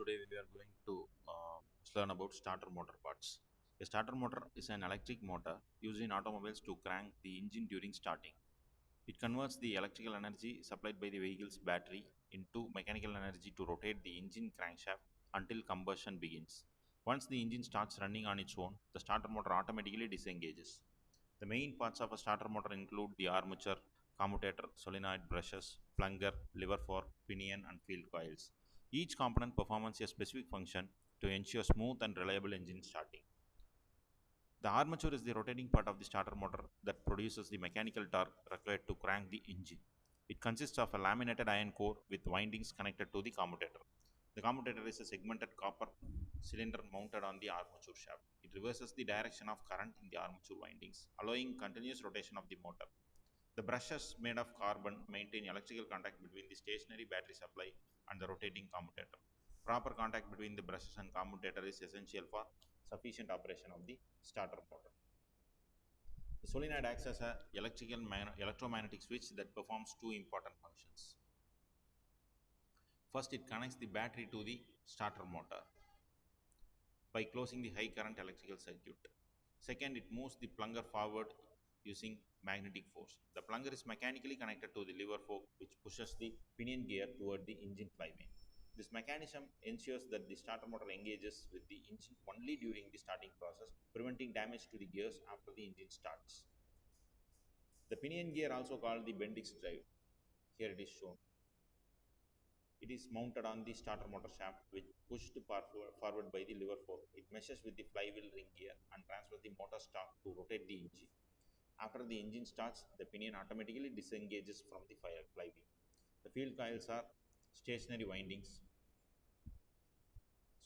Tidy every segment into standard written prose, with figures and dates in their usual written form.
Today we are going to learn about starter motor parts. A starter motor is an electric motor used in automobiles to crank the engine during starting. It converts the electrical energy supplied by the vehicle's battery into mechanical energy to rotate the engine crankshaft until combustion begins. Once the engine starts running on its own, the starter motor automatically disengages. The main parts of a starter motor include the armature, commutator, solenoid brushes, plunger, lever fork, pinion, and field coils. Each component performs a specific function to ensure smooth and reliable engine starting. The armature is the rotating part of the starter motor that produces the mechanical torque required to crank the engine. It consists of a laminated iron core with windings connected to the commutator. The commutator is a segmented copper cylinder mounted on the armature shaft. It reverses the direction of current in the armature windings, allowing continuous rotation of the motor. The brushes made of carbon maintain electrical contact between the stationary battery supply and the rotating commutator. Proper contact between the brushes and commutator is essential for sufficient operation of the starter motor. The solenoid acts as an electromagnetic switch that performs two important functions. First, it connects the battery to the starter motor by closing the high current electrical circuit. Second, it moves the plunger forward using magnetic force. The plunger is mechanically connected to the lever fork, which pushes the pinion gear toward the engine flywheel. This mechanism ensures that the starter motor engages with the engine only during the starting process, preventing damage to the gears after the engine starts. The pinion gear, also called the Bendix drive, here it is shown. It is mounted on the starter motor shaft, which pushed forward by the lever fork. It meshes with the flywheel ring gear and transfers the motor torque to rotate the engine. After the engine starts, the pinion automatically disengages from the flywheel. The field coils are stationary windings.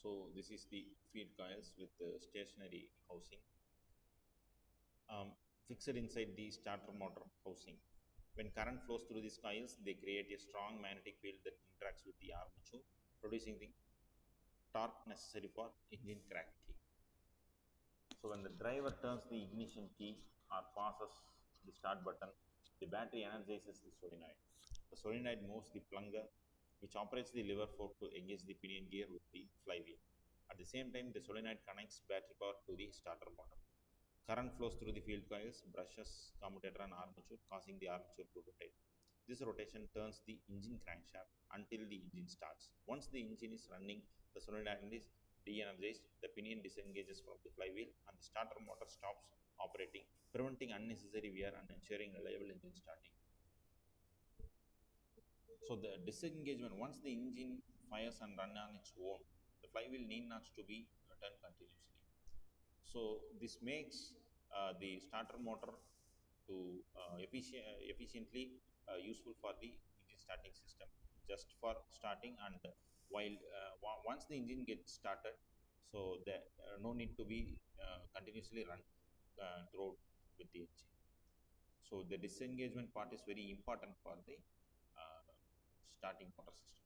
So this is the field coils with the stationary housing fixed inside the starter motor housing. When current flows through these coils, they create a strong magnetic field that interacts with the armature, producing the torque necessary for engine cranking. So when the driver turns the ignition key or passes the start button, the battery energizes the solenoid. The solenoid moves the plunger, which operates the lever fork to engage the pinion gear with the flywheel. At the same time, the solenoid connects battery power to the starter motor. Current flows through the field coils, brushes, commutator, and armature, causing the armature to rotate. This rotation turns the engine crankshaft until the engine starts. Once the engine is running, the solenoid is de-energized, the pinion disengages from the flywheel, and the starter motor stops operating, preventing unnecessary wear and ensuring reliable engine starting. So the disengagement, once the engine fires and run on its own, the flywheel need not to be turned continuously. So this makes the starter motor to efficiently useful for the engine starting system, just for starting. And while once the engine gets started, so there no need to be continuously run through with the engine. So the disengagement part is very important for the uh, starting motor system.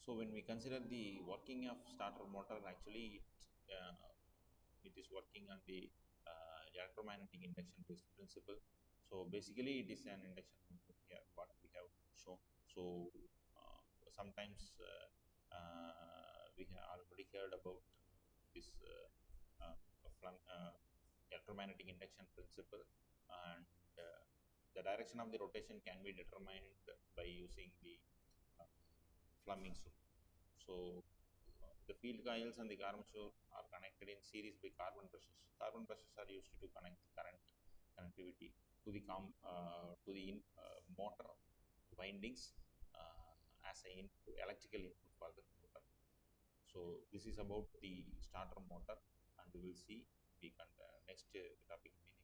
So when we consider the working of starter motor, actually it is working on the electromagnetic induction based principle. So basically, it is an induction motor here, what we have shown. So sometimes we have already heard about this electromagnetic induction principle, and the direction of the rotation can be determined by using the uh, Fleming's rule. So the field coils and the armature are connected in series by carbon brushes. Carbon brushes are used to connect the current connectivity to the motor windings as an electrical input for the motor. So this is about the starter motor, and we will see the next topic in the